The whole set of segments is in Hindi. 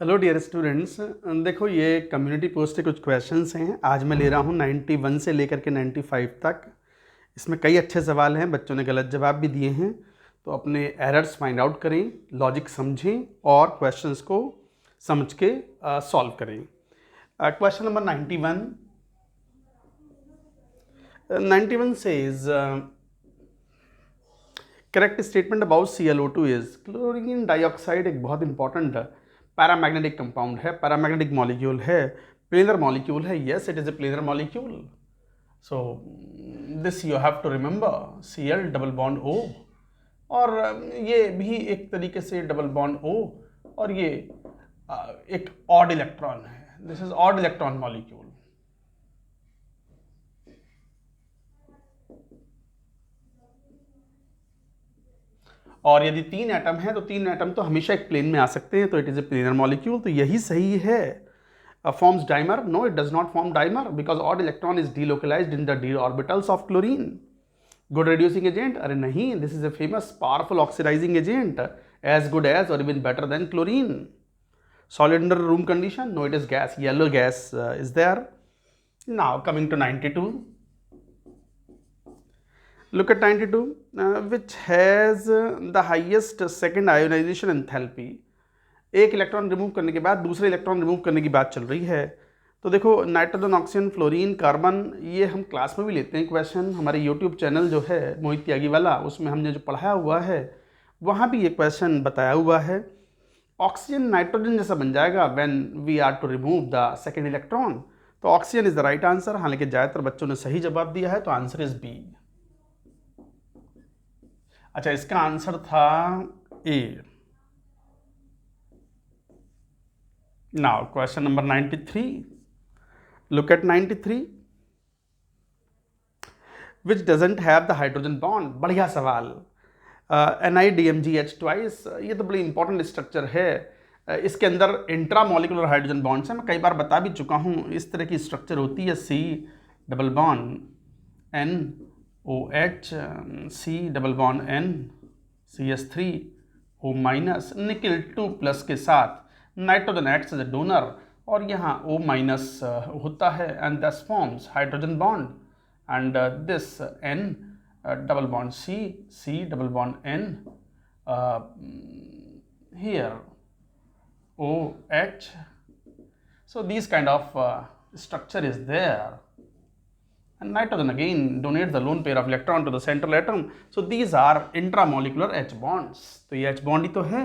Hello dear students. देखो, ये कम्युनिटी पोस्ट के कुछ क्वेश्चंस हैं। आज मैं ले रहा हूँ 91 से लेकर के 95 तक। इसमें कई अच्छे सवाल हैं, बच्चों ने गलत जवाब भी दिए हैं। तो अपने एरर्स फाइंड आउट करें, लॉजिक समझें और क्वेश्चंस को समझ के सॉल्व करें। Question number 91 says correct statement about ClO2 is chlorine dioxide एक बहुत इंपॉर्टेंट पैरामैग्नेटिक कंपाउंड है, पैरामैग्नेटिक मॉलिक्यूल है, प्लेनर मॉलिक्यूल है। Yes, it is a planar molecule. So this you have to remember, Cl double bond O। और ये भी एक तरीके से डबल बॉन्ड O, और ये एक ऑड इलेक्ट्रॉन है। This is odd electron molecule. और यदि 3 एटम है तो 3 एटम तो हमेशा एक प्लेन में आ सकते हैं, तो it is a planar molecule. तो यही सही है। Forms dimer? No, it does not form dimer because odd electron is delocalised in the d orbitals of chlorine. Good reducing agent? अरे नहीं, this is a famous powerful oxidising agent, as good as और even better than chlorine. Solid under room condition? No, it is gas, yellow gas is there. Now coming to 92. Look at 92, which has the highest second ionization enthalpy. एक इलेक्ट्रॉन रिमूव करने के बाद दूसरे इलेक्ट्रॉन रिमूव करने की बात चल रही है। तो देखो, नाइट्रोजन, ऑक्सीजन, फ्लोरीन, कार्बन, ये हम क्लास में भी लेते हैं क्वेश्चन। हमारे यूट्यूब चैनल जो है मोहित त्यागी वाला, उसमें हमने जो पढ़ाया हुआ है वहाँ भी ये क्वेश्चन बताया हुआ है। ऑक्सीजन नाइट्रोजन जैसा बन जाएगा when we are to remove the second electron. तो oxygen is the right answer. हालांकि ज़्यादातर बच्चों ने सही जवाब दिया है, तो आंसर इज बी। अच्छा, इसका आंसर था A. Now question number 93. Look at 93, which doesn't have the hydrogen bond. बढ़िया सवाल। NiDMgH ट्वाइस, ये तो बड़ी इंपॉर्टेंट स्ट्रक्चर है। इसके अंदर इंट्रा मॉलिकुलर हाइड्रोजन बॉन्ड्स हैं। मैं कई बार बता भी चुका हूँ, इस तरह की स्ट्रक्चर होती है। C double bond NOH, C double bond N CH3 O minus, nickel 2+ के साथ nitrogen acts as a donor, और यहाँ O माइनस होता है and this forms hydrogen bond and this N double bond C double bond N here OH. So these kind of structure is there. And nitrogen again donates the lone pair of electron to the central atom. So these are intramolecular H bonds. तो ये H bond ही तो है.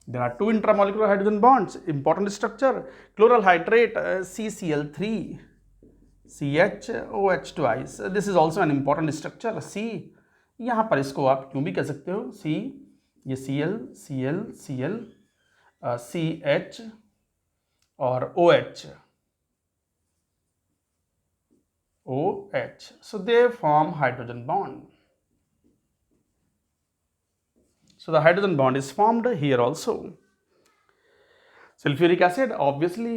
There are 2 intramolecular hydrogen bonds. Important structure. Chloral hydrate CCl3 CHOH twice. This is also an important structure. C, यहाँ पर इसको आप क्यों भी कह सकते हो, C, ये Cl CH और OH. So they form hydrogen bond. So the hydrogen bond is formed here also. Sulfuric acid, obviously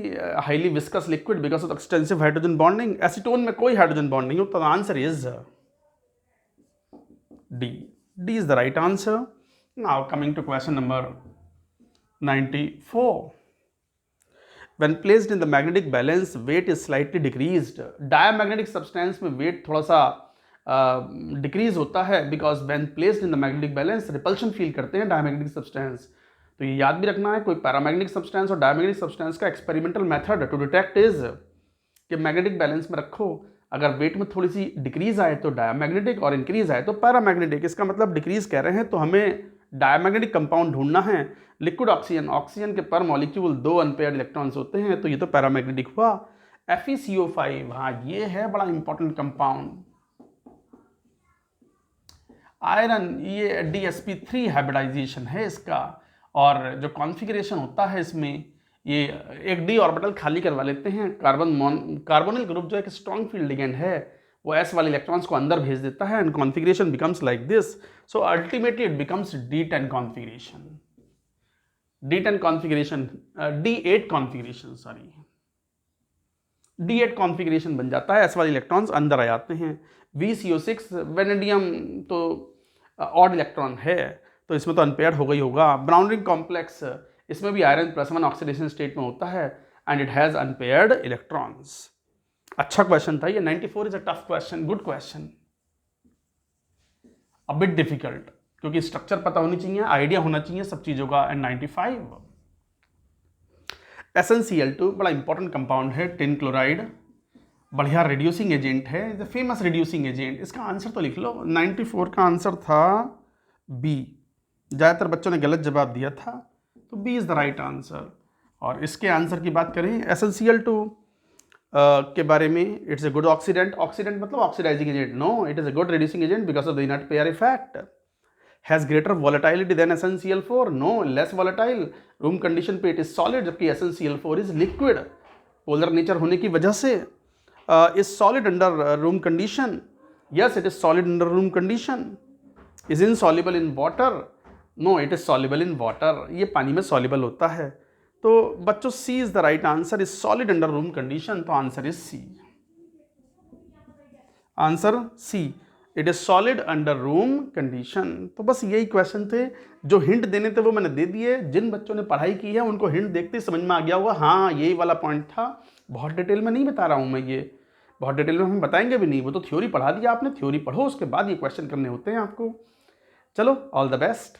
highly viscous liquid because of extensive hydrogen bonding. Acetone में कोई hydrogen bond नहीं होता. The answer is D. D is the right answer. Now coming to question number 94. When placed in the magnetic balance, weight is slightly decreased. Diamagnetic substance में weight थोड़ा सा डिक्रीज होता है because when placed in the magnetic balance, repulsion feel करते हैं diamagnetic substance. तो ये याद भी रखना है, कोई पैरामैग्नेटिक सब्सटेंस और डायमैग्नेटिक सब्सटेंस का experimental method to detect is कि मैग्नेटिक बैलेंस में रखो, अगर वेट में थोड़ी सी डिक्रीज आए तो डायमैग्नेटिक और इंक्रीज आए तो पैरामैग्नेटिक। इसका मतलब डिक्रीज कह रहे हैं तो हमें डायमैग्नेटिक कंपाउंड ढूंढना है। लिक्विड ऑक्सीजन, ऑक्सीजन के पर मॉलिक्यूल 2 अनपेयर्ड इलेक्ट्रॉन्स होते हैं, तो ये तो पैरामैग्नेटिक हुआ। FeCO5, हाँ ये है बड़ा इंपॉर्टेंट कंपाउंड। आयरन, ये DsP3 हाइब्रिडाइजेशन है इसका, और जो कॉन्फ़िगरेशन होता है इसमें, ये एक d ऑर्बिटल खाली करवा लेते हैं। कार्बोनिल ग्रुप जो एक स्ट्रॉन्ग फील्ड लिगेंड है, वो S वाले इलेक्ट्रॉन्स को अंदर भेज देता है and configuration becomes like this. So ultimately it becomes D10 configuration, D10 configuration, D8 configuration, sorry D8 configuration बन जाता है। S वाले इलेक्ट्रॉन्स अंदर आ जाते हैं। VCO6, वेनेडियम तो ऑड इलेक्ट्रॉन है, तो इसमें तो अनपेयर्ड हो गई होगा। ब्राउन रिंग कॉम्प्लेक्स इसमें भी आयरन +1 ऑक्सीडेशन स्टेट में होता है and it has unpaired electrons. अच्छा क्वेश्चन था ये। 94 is a tough question, good question, a bit difficult, क्योंकि स्ट्रक्चर पता होनी चाहिए, आइडिया होना चाहिए सब चीज़ों का। एंड 95 SnCl2 बड़ा इंपॉर्टेंट कंपाउंड है, टिन क्लोराइड, बढ़िया रिड्यूसिंग एजेंट है, इज फेमस रिड्यूसिंग एजेंट। इसका आंसर तो लिख लो, 94 का आंसर था बी। ज़्यादातर बच्चों ने गलत जवाब दिया था, तो B is the right answer. और इसके आंसर की बात करें SnCl2 के बारे में, it's a good oxidant. Oxidant मतलब oxidising agent, no, it is a good reducing agent because of the inert pair effect. Has greater volatility than SnCl4, no, less volatile. Room condition पे इट इज सॉलिड, जबकि SnCl4 is liquid, polar nature होने की वजह से। Is solid under room condition, yes it is solid under room condition. Is insoluble in water, no it is soluble in water, ये पानी में सॉल्युबल होता है। तो बच्चों C is the right answer, is solid under room condition, तो answer is C. Answer C, it is solid under room condition. तो बस यही क्वेश्चन थे, जो हिंट देने थे वो मैंने दे दिए। जिन बच्चों ने पढ़ाई की है उनको हिंट देखते ही समझ में आ गया होगा, हाँ यही वाला पॉइंट था। बहुत डिटेल में नहीं बता रहा हूँ मैं, ये बहुत डिटेल में हम बताएंगे भी नहीं, वो तो थ्योरी पढ़ा दिया आपने, थ्योरी पढ़ो उसके बाद ये क्वेश्चन करने होते हैं आपको। चलो, ऑल द बेस्ट।